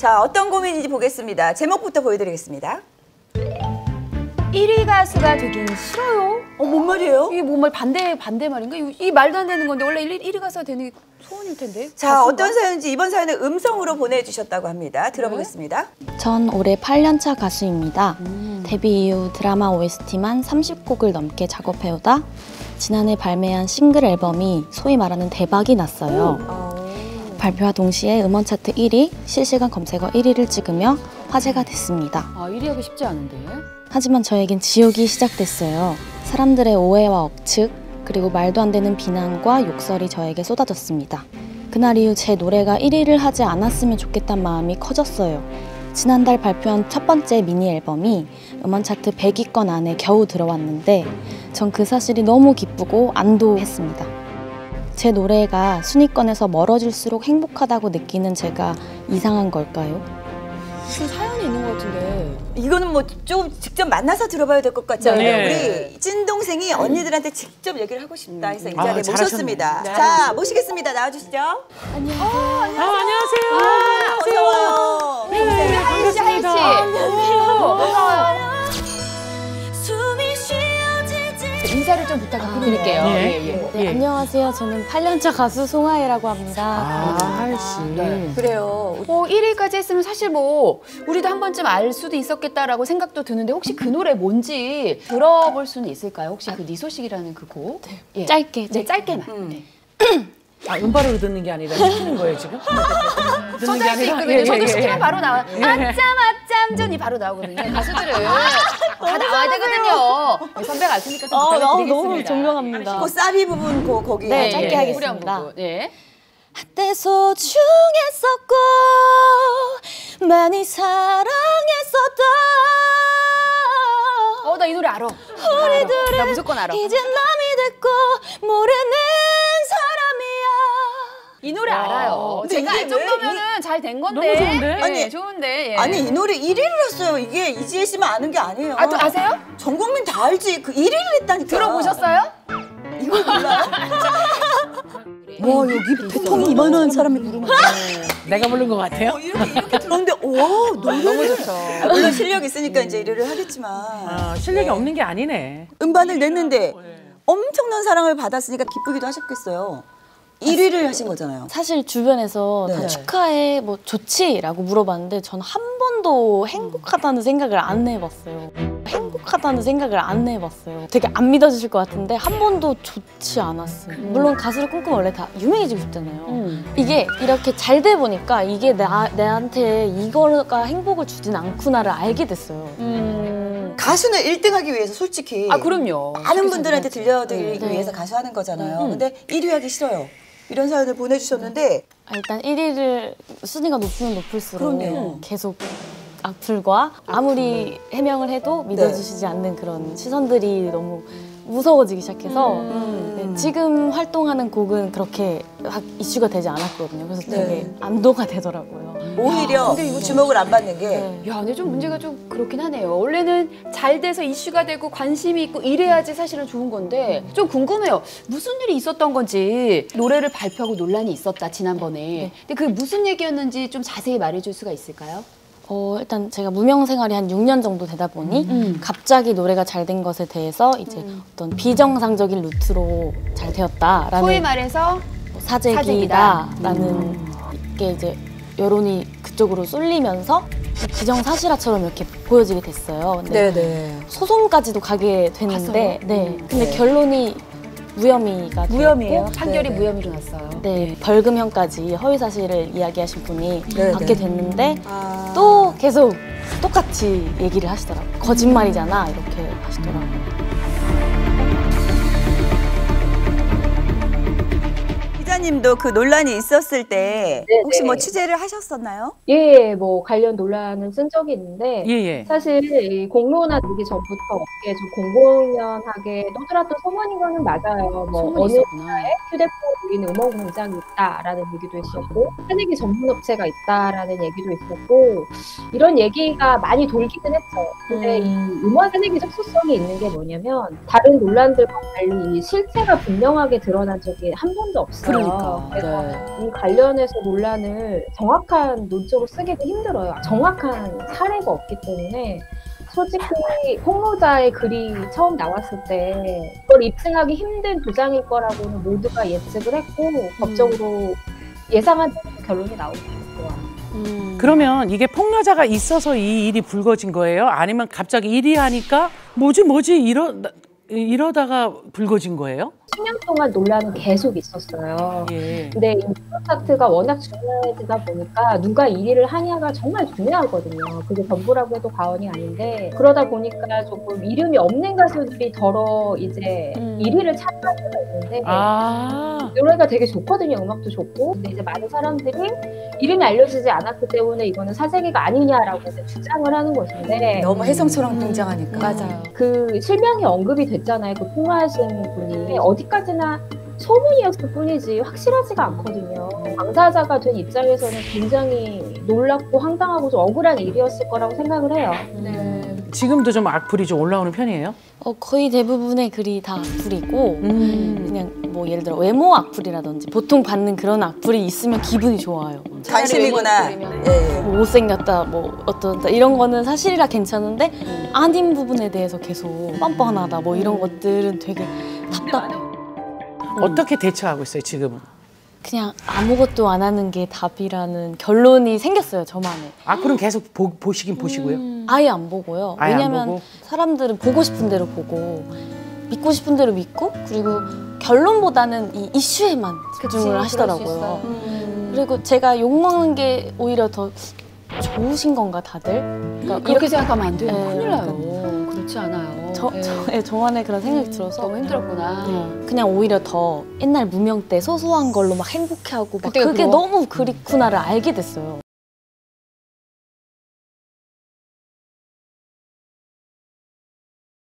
자, 어떤 고민인지 보겠습니다. 제목부터 보여드리겠습니다. 1위 가수가 되긴 싫어요. 뭔 말이에요? 이게 뭔 말 반대 말인가? 이 말도 안 되는 건데 원래 1위 가수가 되는 게 소원일 텐데. 자, 가수인가? 어떤 사연인지 이번 사연을 음성으로 보내주셨다고 합니다. 들어보겠습니다. 전 올해 8년차 가수입니다. 데뷔 이후 드라마 OST만 30곡을 넘게 작업해오다 지난해 발매한 싱글 앨범이 소위 말하는 대박이 났어요. 발표와 동시에 음원 차트 1위, 실시간 검색어 1위를 찍으며 화제가 됐습니다. 1위 하기 쉽지 않은데. 하지만 저에겐 지옥이 시작됐어요. 사람들의 오해와 억측, 그리고 말도 안 되는 비난과 욕설이 저에게 쏟아졌습니다. 그날 이후 제 노래가 1위를 하지 않았으면 좋겠다는 마음이 커졌어요. 지난달 발표한 첫 번째 미니 앨범이 음원 차트 100위권 안에 겨우 들어왔는데 전 그 사실이 너무 기쁘고 안도했습니다. 제 노래가 순위권에서 멀어질수록 행복하다고 느끼는 제가 이상한 걸까요? 무슨 사연이 있는 것 같은데. 이거는 뭐 좀 직접 만나서 들어봐야 될 것 같지 않아요? 네. 우리 찐동생이 언니들한테 직접 얘기를 하고 싶다 해서 이 자리에 잘하셨네. 모셨습니다. 네. 자, 모시겠습니다. 나와주시죠. 안녕하세요. 어서 와요. 네, 하이 씨, 하이 씨. 반가워요. 인사를 좀 부탁드릴게요. 네, 안녕하세요. 저는 8년차 가수 송하예라고 합니다. 하이씨. 그래요. 1위까지 했으면 사실 뭐 우리도 한 번쯤 알 수도 있었겠다라고 생각도 드는데 혹시 그 노래 뭔지 들어볼 수는 있을까요? 혹시 그 네 소식이라는 그 곡? 네. 짧게. 네, 짧게만. 네. 음바로 듣는 게 아니라 시키는 거예요, 지금? 듣는 게 서자일 수 있거든요. 저도 시키면 바로 나와. 아짬 전이 바로 나오거든요. 가수들은 다 나와야 되거든요. 네, 선배가 알 테니까 좀 부탁드리겠습니다. 너무 존경합니다. 그 사비 부분 거기 네, 짧게 예. 하겠습니다. 후렴 부분. 네. 한때 소중했었고 많이 사랑했었던 나 이 노래 알아. 우리들은 나 무조건 알아. 이제 남이 됐고 모르는 사람이야. 이 노래 알아요. 근데 제가 이게 알 정도면은 잘 된 건데. 너무 좋은데? 예, 아니, 좋은데. 예. 아니, 이 노래 1위를 했어요. 이게 이지혜 씨만 아는 게 아니에요. 또 아세요? 전 국민 다 알지. 그 1위를 했다니까. 들어보셨어요? 이걸 몰라요? 와, 여기 태통이 이만한 사람이 부르면 내가 부른 것 같아요? 이렇게 들었는데, 와, 너무 좋죠. 물론 실력 있으니까 이제 1위를 하겠지만. 실력이 없는 게 아니네. 음반을 냈는데 엄청난 사랑을 받았으니까 기쁘기도 하셨겠어요. 1위를 하신 거잖아요. 사실 주변에서 네. 다 축하해 뭐 좋지라고 물어봤는데 저는 한 번도 행복하다는 생각을 안 해봤어요. 행복하다는 생각을 안 해봤어요. 되게 안 믿어주실 것 같은데 한 번도 좋지 않았어요. 물론 가수를 꿈꾸면 원래 다 유명해지고 싶잖아요. 이게 이렇게 잘 돼 보니까 이게 나한테 이거가 행복을 주진 않구나를 알게 됐어요. 가수는 1등 하기 위해서 솔직히 그럼요. 많은 분들한테 들려드리기 네. 위해서 가수하는 거잖아요. 근데 1위 하기 싫어요. 이런 사연을 보내주셨는데 일단 1위를 순위가 높으면 높을수록 그럼요. 계속 악플과 아무리 해명을 해도 믿어주시지 않는 그런 시선들이 너무 무서워지기 시작해서 네, 지금 활동하는 곡은 그렇게 이슈가 되지 않았거든요. 그래서 되게 네. 안도가 되더라고요. 오히려 주목을 안 받는 게 네. 야, 근데 좀 문제가 좀 그렇긴 하네요. 원래는 잘 돼서 이슈가 되고 관심이 있고 이래야지 사실은 좋은 건데 좀 궁금해요. 무슨 일이 있었던 건지 노래를 발표하고 논란이 있었다, 지난번에. 근데 그게 무슨 얘기였는지 좀 자세히 말해줄 수가 있을까요? 일단 제가 무명 생활이 한 6년 정도 되다 보니 갑자기 노래가 잘 된 것에 대해서 이제 어떤 비정상적인 루트로 잘 되었다라는 소위 말해서 사재기다라는 게 이제 여론이 그쪽으로 쏠리면서 기정사실화처럼 이렇게 보여지게 됐어요. 근데 네네. 소송까지도 가게 됐는데, 네. 근데 결론이 무혐의가 무혐의예요? 되었고, 판결이 네네. 무혐의로 났어요. 네, 벌금형까지 허위 사실을 이야기하신 분이 네네. 받게 됐는데 아. 또 계속 똑같이 얘기를 하시더라고요. 거짓말이잖아 이렇게 하시더라고요. 기자님도 그 논란이 있었을 때 네네. 혹시 뭐 취재를 하셨었나요? 예, 뭐 관련 논란은 쓴 적이 있는데 예. 사실 이 공론화 되기 전부터 업계에 좀 공공연하게 떠들었던 소문인 거는 맞아요. 뭐 소문이 어느 있었구나. 휴대폰 우리는 음원 공장이 있다라는 얘기도 있었고 새내기 전문 업체가 있다라는 얘기도 있었고 이런 얘기가 많이 돌기는 했죠. 근데 이 음원 새내기 접수성이 있는 게 뭐냐면 다른 논란들과 달리 이 실체가 분명하게 드러난 적이 한 번도 없어요. 그러니까. 그래서 네. 이 관련해서 논란을 정확한 논조로 쓰기도 힘들어요. 정확한 사례가 없기 때문에 솔직히 폭로자의 글이 처음 나왔을 때 그걸 입증하기 힘든 주장일 거라고는 모두가 예측을 했고 법적으로 예상한 결론이 나오고 있고요. 그러면 이게 폭로자가 있어서 이 일이 불거진 거예요? 아니면 갑자기 일이 하니까 뭐지 이러다가 불거진 거예요? 10년 동안 논란은 계속 있었어요. 예. 근데 이 프로스타트가 워낙 중요해지다 보니까 누가 1위를 하냐가 정말 중요하거든요. 그게 전부라고 해도 과언이 아닌데 그러다 보니까 조금 이름이 없는 가수들이 더러 이제 1위를 차지할 수가 있는데 노래가 되게 좋거든요. 음악도 좋고. 근데 이제 많은 사람들이 이름이 알려지지 않았기 때문에 이거는 사재기가 아니냐라고 이제 주장을 하는 것인데 너무 혜성처럼 등장하니까. 맞아요. 그 실명이 언급이 됐잖아요. 그 폭로하신 분이 어디까지나 소문이었을 뿐이지 확실하지가 않거든요. 당사자가 된 입장에서는 굉장히 놀랍고 황당하고 좀 억울한 일이었을 거라고 생각을 해요. 네. 지금도 좀 악플이 좀 올라오는 편이에요? 거의 대부분의 글이 다 악플이고 그냥 뭐 예를 들어 외모 악플이라든지 보통 받는 그런 악플이 있으면 기분이 좋아요. 관심이구나. 차라리 외모 예, 예. 뭐 못생겼다, 뭐 어떠다 이런 거는 사실이라 괜찮은데 아닌 부분에 대해서 계속 뻔뻔하다 뭐 이런 것들은 되게 답답해. 어떻게 대처하고 있어요, 지금은? 그냥 아무것도 안 하는 게 답이라는 결론이 생겼어요, 저만의. 악플은 계속 보시긴 보시고요. 아예 안 보고요. 아예 안 왜냐면 보고? 사람들은 보고 싶은 대로 보고 믿고 싶은 대로 믿고 그리고 결론보다는 이 이슈에만 집중을 하시더라고요. 그리고 제가 욕먹는 게 오히려 더 좋으신 건가 다들? 그러니까 그렇게 생각하면 안 돼요. 네, 큰일 나요. 그렇지 않아요. 저만의 그런 생각이 들어서 너무 힘들었구나. 그냥 오히려 더 옛날 무명 때 소소한 걸로 막 행복해하고 막 그때가 그게 부러워? 너무 그립구나를 알게 됐어요.